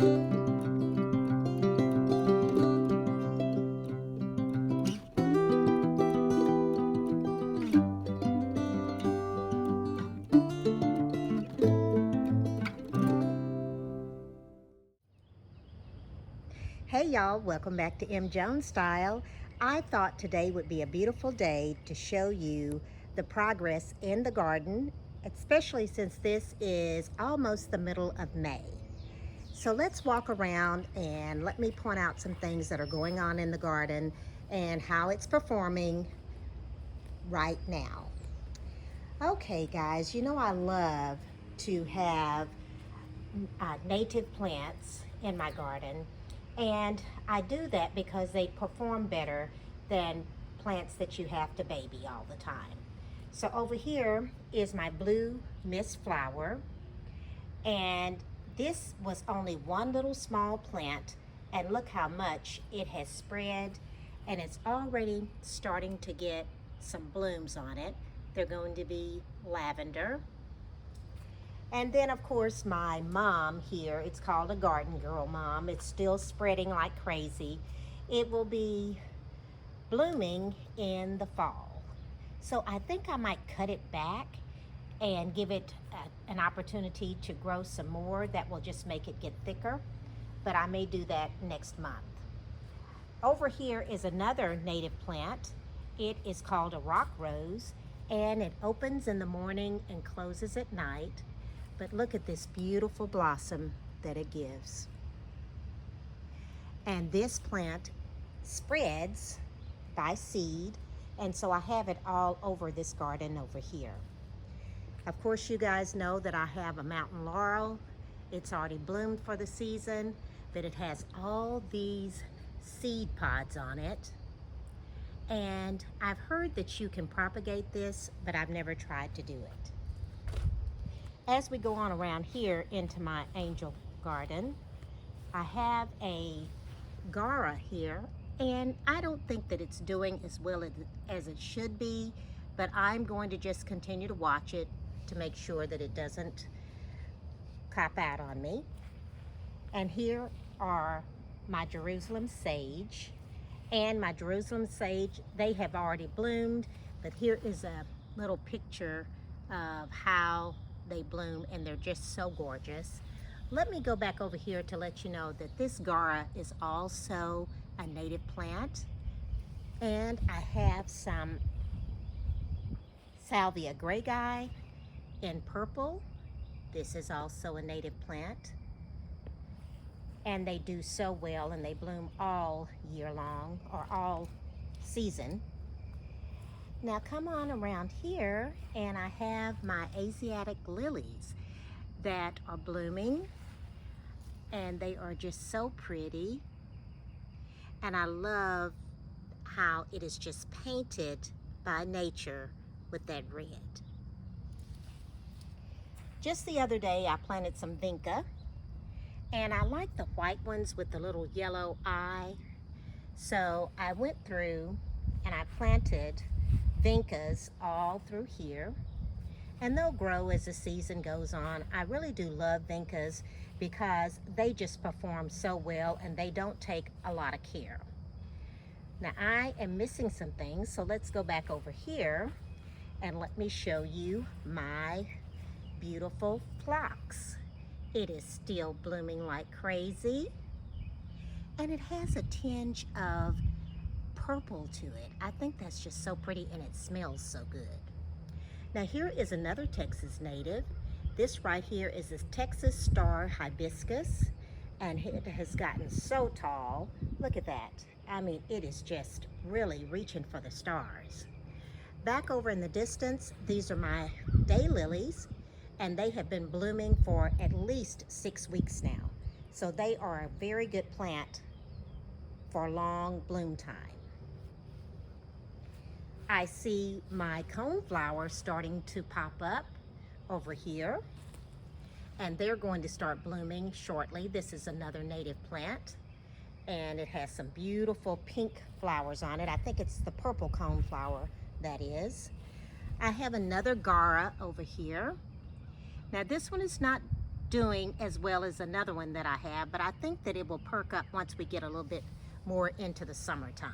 Hey y'all, welcome back to M. Jones Style. I thought today would be a beautiful day to show you the progress in the garden, especially since this is almost the middle of May. So let's walk around and let me point out some things that are going on in the garden and how it's performing right now. Okay guys, you know I love to have native plants in my garden, and I do that because they perform better than plants that you have to baby all the time. So over here is my blue mist flower, and this was only one little small plant, and look how much it has spread, and it's already starting to get some blooms on it. They're going to be lavender. And then of course my mom here, it's called a garden girl mom. It's still spreading like crazy. It will be blooming in the fall. So I think I might cut it back and give it an opportunity to grow some more. That will just make it get thicker, but I may do that next month. Over here is another native plant. It is called a rock rose, and it opens in the morning and closes at night. But look at this beautiful blossom that it gives. And this plant spreads by seed, and so I have it all over this garden over here. Of course, you guys know that I have a mountain laurel. It's already bloomed for the season, but it has all these seed pods on it. And I've heard that you can propagate this, but I've never tried to do it. As we go on around here into my angel garden, I have a Gara here, and I don't think that it's doing as well as it should be, but I'm going to just continue to watch it to make sure that it doesn't cop out on me. And here are my Jerusalem sage. And my Jerusalem sage, they have already bloomed, but here is a little picture of how they bloom, and they're just so gorgeous. Let me go back over here to let you know that this Gara is also a native plant, and I have some Salvia greyi in purple. This is also a native plant, and they do so well, and they bloom all year long, or all season. Now come on around here, and I have my Asiatic lilies that are blooming, and they are just so pretty. And I love how it is just painted by nature with that red. Just the other day I planted some vinca, and I like the white ones with the little yellow eye. So I went through and I planted vincas all through here, and they'll grow as the season goes on. I really do love vincas because they just perform so well, and they don't take a lot of care. Now I am missing some things, so let's go back over here and let me show you my beautiful phlox. It is still blooming like crazy, and it has a tinge of purple to it. I think that's just so pretty, and it smells so good. Now here is another Texas native. This right here is this Texas star hibiscus, and it has gotten so tall. Look at that. I mean, it is just really reaching for the stars. Back over in the distance, these are my daylilies, and they have been blooming for at least 6 weeks now. So they are a very good plant for long bloom time. I see my coneflowers starting to pop up over here, and they're going to start blooming shortly. This is another native plant, and it has some beautiful pink flowers on it. I think it's the purple coneflower, that is. I have another Gara over here. Now this one is not doing as well as another one that I have, but I think that it will perk up once we get a little bit more into the summertime.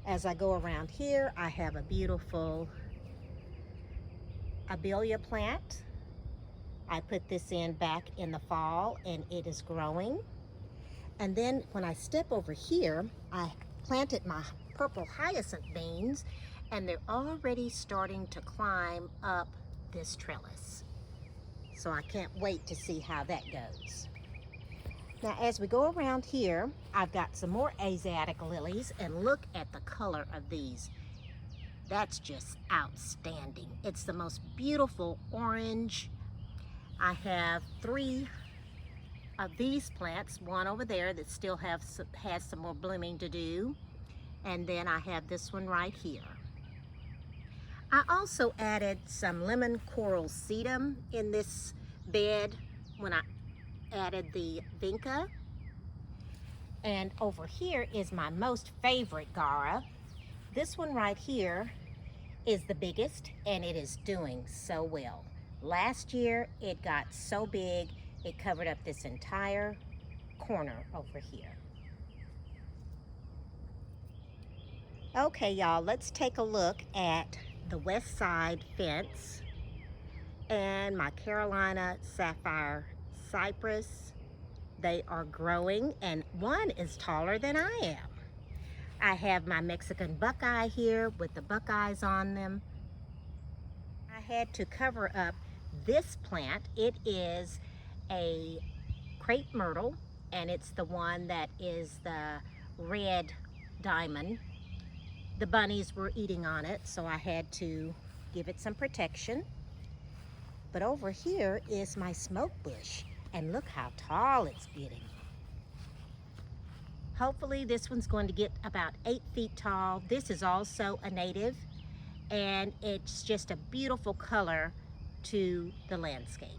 As I go around here, I have a beautiful abelia plant. I put this in back in the fall and it is growing. And then when I step over here, I planted my purple hyacinth beans and they're already starting to climb up this trellis. So I can't wait to see how that goes. Now as we go around here, I've got some more Asiatic lilies, and look at the color of these. That's just outstanding. It's the most beautiful orange. I have 3 of these plants, one over there that still has some more blooming to do, and then I have this one right here. I also added some lemon coral sedum in this bed when I added the vinca. And over here is my most favorite Gara. This one right here is the biggest, and it is doing so well. Last year it got so big it covered up this entire corner over here. Okay y'all, let's take a look at the west side fence and my Carolina sapphire cypress. They are growing, and one is taller than I am. I have my Mexican buckeye here with the buckeyes on them. I had to cover up this plant. It is a crepe myrtle, and it's the one that is the red diamond. The bunnies were eating on it, so I had to give it some protection. But over here is my smoke bush, and look how tall it's getting. Hopefully this one's going to get about 8 feet tall. This is also a native, and it's just a beautiful color to the landscape.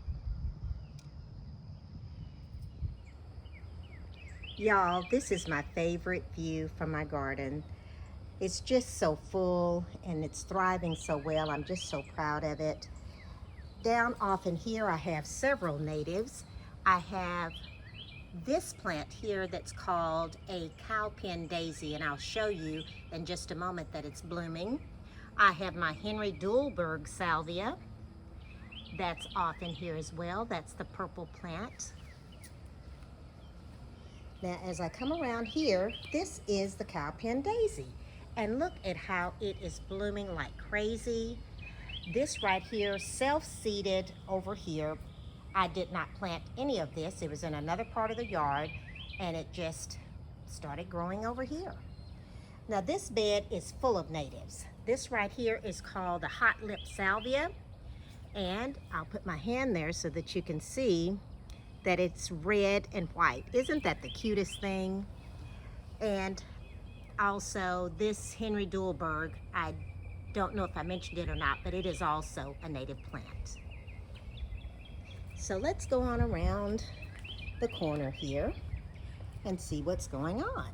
Y'all, this is my favorite view from my garden. It's just so full and it's thriving so well. I'm just so proud of it. Down off in here, I have several natives. I have this plant here that's called a cowpen daisy, and I'll show you in just a moment that it's blooming. I have my Henry Dulberg salvia. That's off in here as well. That's the purple plant. Now, as I come around here, this is the cowpen daisy. And look at how it is blooming like crazy. This right here, self-seeded over here. I did not plant any of this. It was in another part of the yard, and it just started growing over here. Now, this bed is full of natives. This right here is called the hot lip salvia. And I'll put my hand there so that you can see that it's red and white. Isn't that the cutest thing? And also this Henry Dulberg, I don't know if I mentioned it or not, but it is also a native plant. So let's go on around the corner here and see what's going on.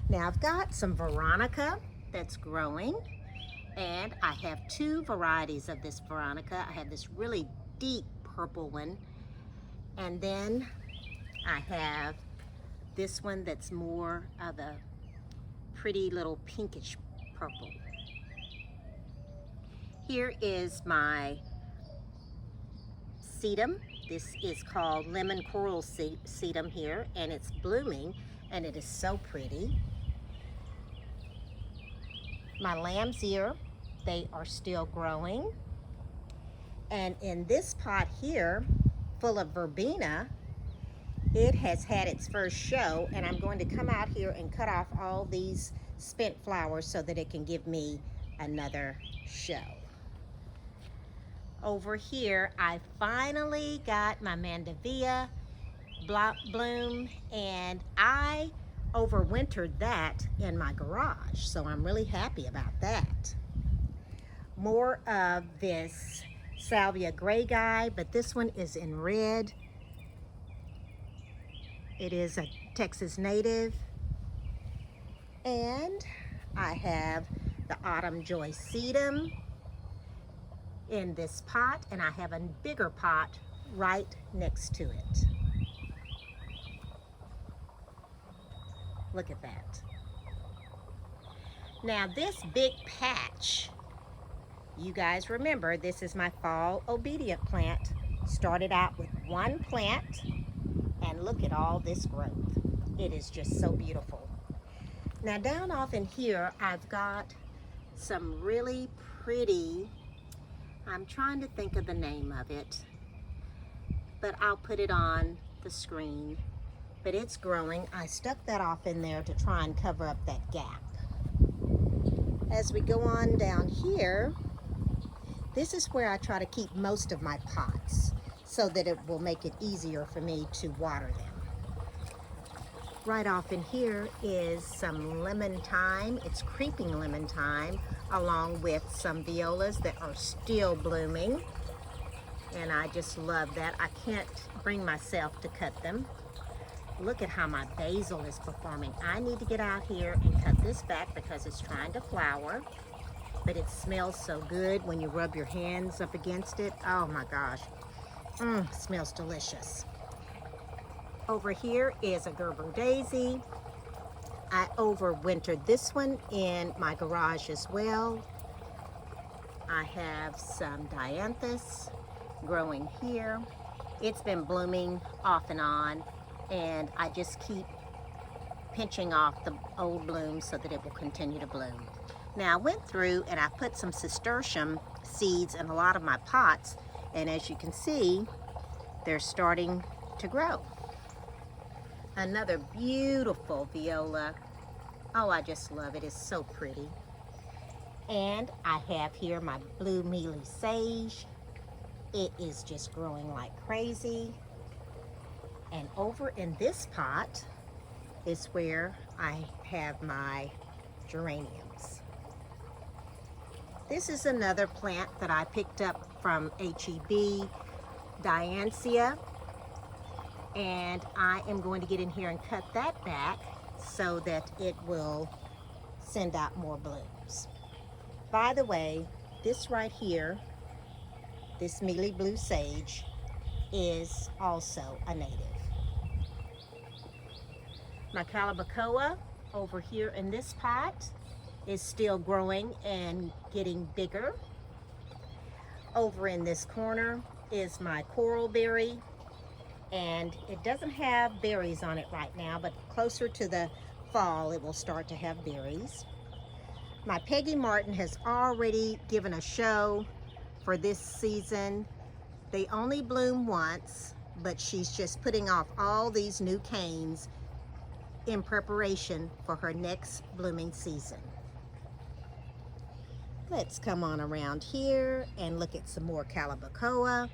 Now I've got some Veronica that's growing, and I have 2 varieties of this Veronica. I have this really deep purple one, and then I have this one that's more of a pretty little pinkish purple. Here is my sedum. This is called lemon coral sedum here, and it's blooming, and it is so pretty. My lamb's ear, they are still growing. And in this pot here, full of verbena, it has had its first show, and I'm going to come out here and cut off all these spent flowers so that it can give me another show. Over here, I finally got my Mandevilla bloom, and I overwintered that in my garage, so I'm really happy about that. More of this salvia gray guy, but this one is in red. It is a Texas native. And I have the autumn joy sedum in this pot, and I have a bigger pot right next to it. Look at that. Now this big patch, you guys remember, this is my fall obedient plant. Started out with one plant, and look at all this growth. It is just so beautiful. Now down off in here, I've got some really pretty, I'm trying to think of the name of it, but I'll put it on the screen. But it's growing. I stuck that off in there to try and cover up that gap. As we go on down here, this is where I try to keep most of my pots so that it will make it easier for me to water them. Right off in here is some lemon thyme. It's creeping lemon thyme, along with some violas that are still blooming. And I just love that. I can't bring myself to cut them. Look at how my basil is performing. I need to get out here and cut this back because it's trying to flower. But it smells so good when you rub your hands up against it. Oh my gosh. Smells delicious. Over here is a Gerber daisy. I overwintered this one in my garage as well. I have some dianthus growing here. It's been blooming off and on, and I just keep pinching off the old blooms so that it will continue to bloom. Now I went through and I put some nasturtium seeds in a lot of my pots, and as you can see, they're starting to grow. Another beautiful viola. Oh, I just love it. It's so pretty. And I have here my blue mealy sage. It is just growing like crazy. And over in this pot is where I have my geraniums. This is another plant that I picked up from HEB, Dianthia. And I am going to get in here and cut that back so that it will send out more blooms. By the way, this right here, this mealy blue sage, is also a native. My calabacoa over here in this pot is still growing and getting bigger. Over in this corner is my coral berry, and it doesn't have berries on it right now, but closer to the fall it will start to have berries. My Peggy Martin has already given a show for this season. They only bloom once, but she's just putting off all these new canes in preparation for her next blooming season. Let's come on around here and look at some more calabacoa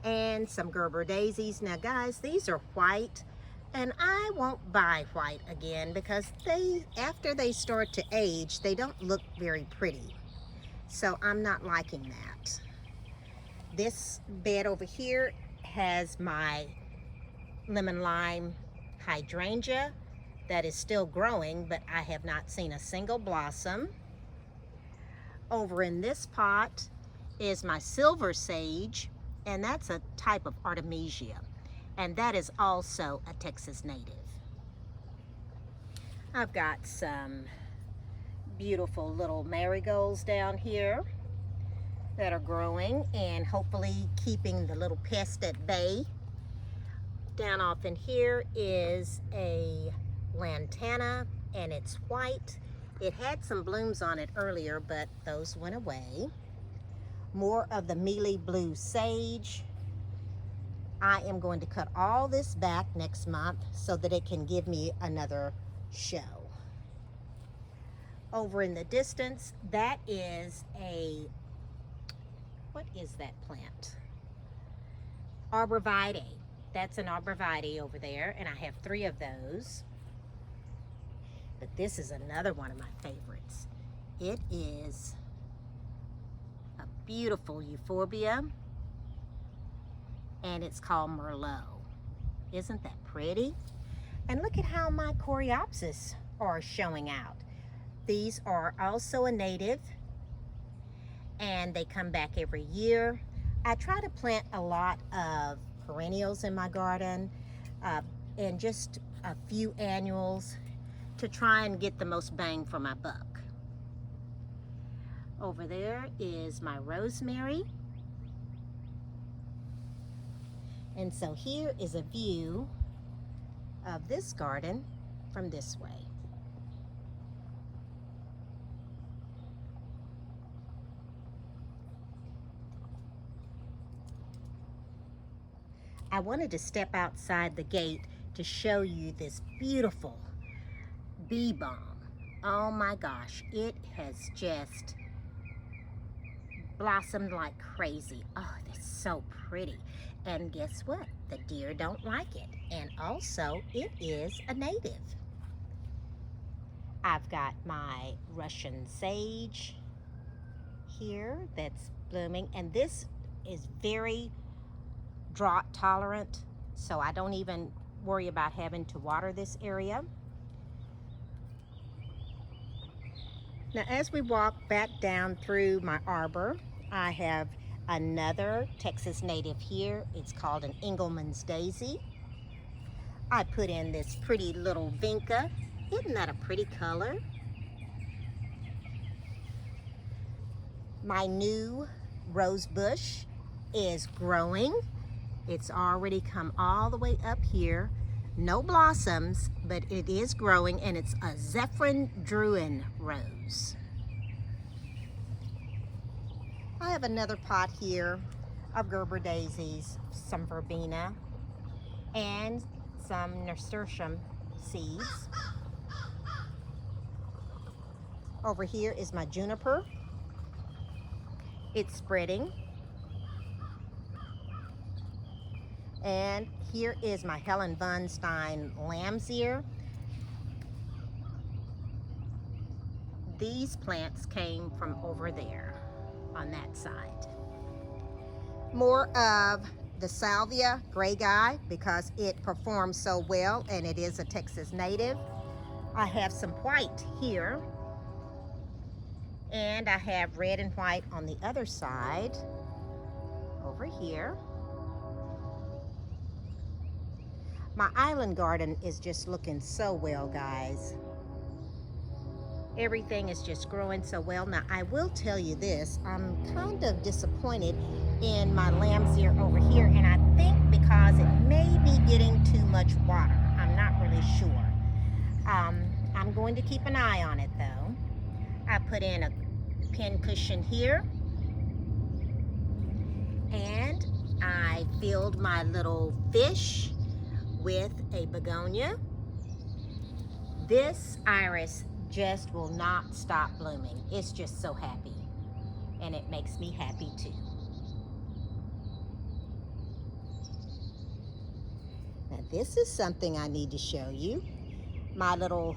and some Gerber daisies. Now guys, these are white, and I won't buy white again because after they start to age, they don't look very pretty. So I'm not liking that. This bed over here has my lemon lime hydrangea that is still growing, but I have not seen a single blossom. Over in this pot is my silver sage, and that's a type of artemisia, and that is also a Texas native. I've got some beautiful little marigolds down here that are growing and hopefully keeping the little pest at bay. Down off in here is a lantana, and it's white. It had some blooms on it earlier, but those went away. More of the mealy blue sage. I am going to cut all this back next month so that it can give me another show. Over in the distance, that is what is that plant? Arborvitae. That's an arborvitae over there, and I have 3 of those. But this is another one of my favorites. It is a beautiful euphorbia, and it's called Merlot. Isn't that pretty? And look at how my coreopsis are showing out. These are also a native, and they come back every year. I try to plant a lot of perennials in my garden uh, and just a few annuals to try and get the most bang for my buck. Over there is my rosemary. And so here is a view of this garden from this way. I wanted to step outside the gate to show you this beautiful bee balm. Oh my gosh, it has just blossomed like crazy. Oh, it's so pretty. And guess what? The deer don't like it. And also, it is a native. I've got my Russian sage here that's blooming. And this is very drought tolerant, so I don't even worry about having to water this area. Now, as we walk back down through my arbor, I have another Texas native here. It's called an Engelmann's daisy. I put in this pretty little vinca. Isn't that a pretty color? My new rose bush is growing. It's already come all the way up here. No blossoms, but it is growing, and it's a Zephyrin Druin rose. I have another pot here of Gerber daisies, some verbena, and some nasturtium seeds. Over here is my juniper. It's spreading. And here is my Helen von Stein lamb's ear. These plants came from over there on that side. More of the salvia gray guy because it performs so well and it is a Texas native. I have some white here, and I have red and white on the other side over here. My island garden is just looking so well, guys. Everything is just growing so well. Now, I will tell you this, I'm kind of disappointed in my lamb's ear over here, and I think because it may be getting too much water. I'm not really sure. I'm going to keep an eye on it, though. I put in a pin cushion here, and I filled my little fish with a begonia. This iris just will not stop blooming. It's just so happy, and it makes me happy too. Now this is something I need to show you. My little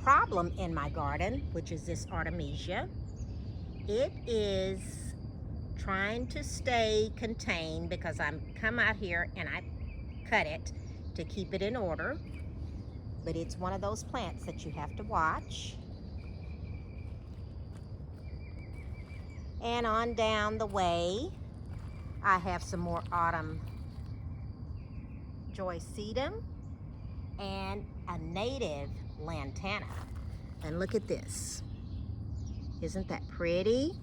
problem in my garden, which is this artemisia. It is trying to stay contained because I'm come out here and I cut it to keep it in order, but it's one of those plants that you have to watch. And on down the way, I have some more autumn joycetum and a native lantana. And look at this. Isn't that pretty?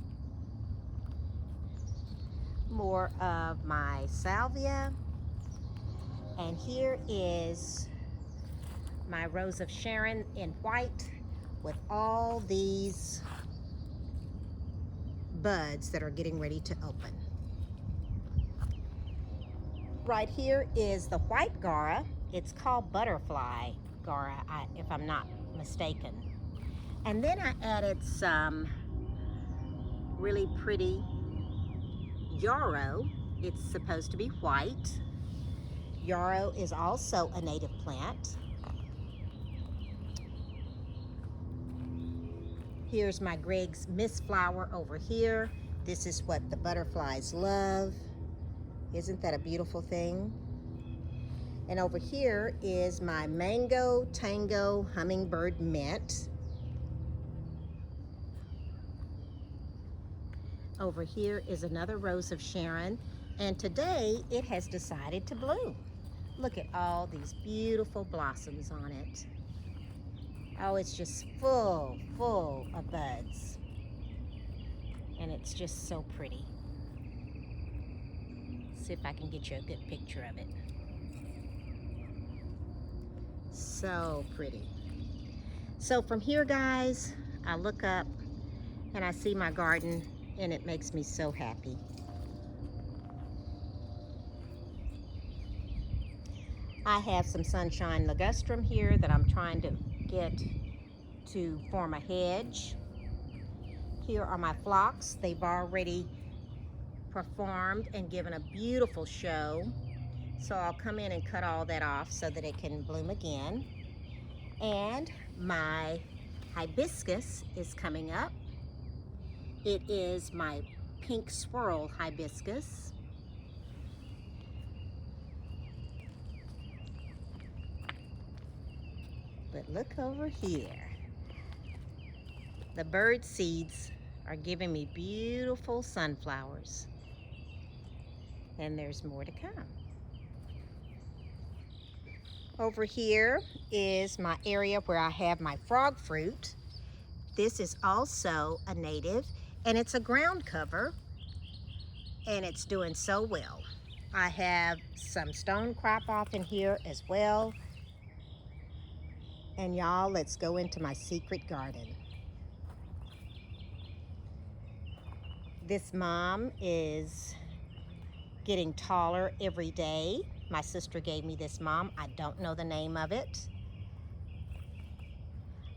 More of my salvia. And here is my Rose of Sharon in white with all these buds that are getting ready to open. Right here is the white Gara. It's called butterfly Gara, if I'm not mistaken. And then I added some really pretty yarrow. It's supposed to be white. Yarrow is also a native plant. Here's my Greg's Mist flower over here. This is what the butterflies love. Isn't that a beautiful thing? And over here is my Mango Tango Hummingbird Mint. Over here is another rose of Sharon, and today it has decided to bloom. Look at all these beautiful blossoms on it. Oh, it's just full of buds. And it's just so pretty. See if I can get you a good picture of it. So pretty. So from here, guys, I look up and I see my garden, and it makes me so happy. I have some sunshine ligustrum here that I'm trying to get to form a hedge. Here are my phlox. They've already performed and given a beautiful show. So I'll come in and cut all that off so that it can bloom again. And my hibiscus is coming up. It is my pink swirl hibiscus. But look over here. The bird seeds are giving me beautiful sunflowers. And there's more to come. Over here is my area where I have my frog fruit. This is also a native, and it's a ground cover, and it's doing so well. I have some stone crop off in here as well. And y'all, let's go into my secret garden. This mom is getting taller every day. My sister gave me this mom. I don't know the name of it.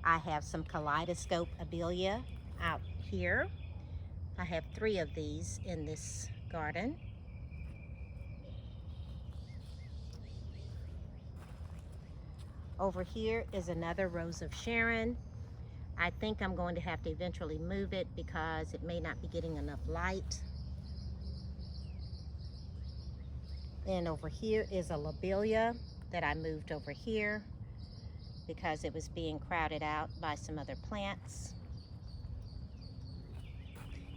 I have some kaleidoscope abelia out here. I have 3 of these in this garden. Over here is another rose of Sharon. I think I'm going to have to eventually move it because it may not be getting enough light. And over here is a lobelia that I moved over here because it was being crowded out by some other plants.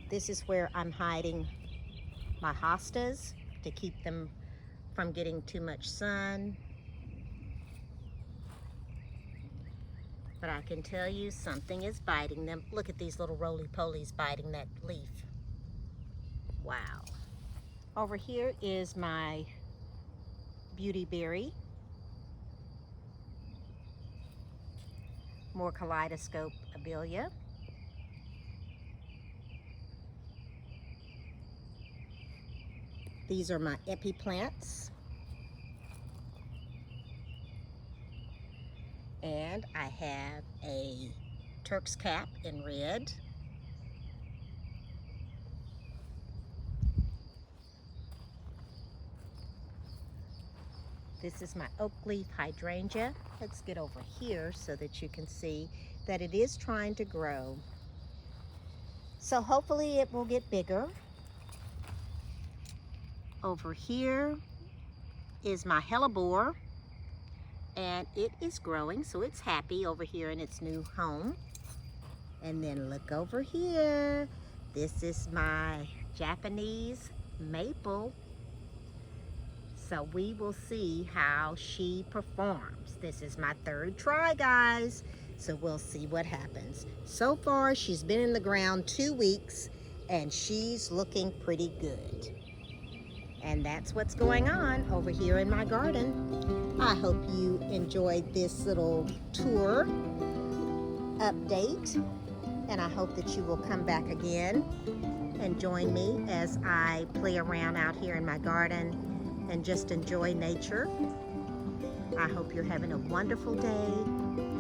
This is where I'm hiding my hostas to keep them from getting too much sun. But I can tell you something is biting them. Look at these little roly-polies biting that leaf. Wow. Over here is my beauty berry. More kaleidoscope abelia. These are my epi plants. And I have a Turk's cap in red. This is my oak leaf hydrangea. Let's get over here so that you can see that it is trying to grow. So hopefully it will get bigger. Over here is my hellebore, and it is growing, so it's happy over here in its new home. And then look over here. This is my Japanese maple. So we will see how she performs. This is my 3rd try, guys. So we'll see what happens. So far, she's been in the ground 2 weeks, and she's looking pretty good. And that's what's going on over here in my garden. I hope you enjoyed this little tour update, and I hope that you will come back again and join me as I play around out here in my garden and just enjoy nature. I hope you're having a wonderful day.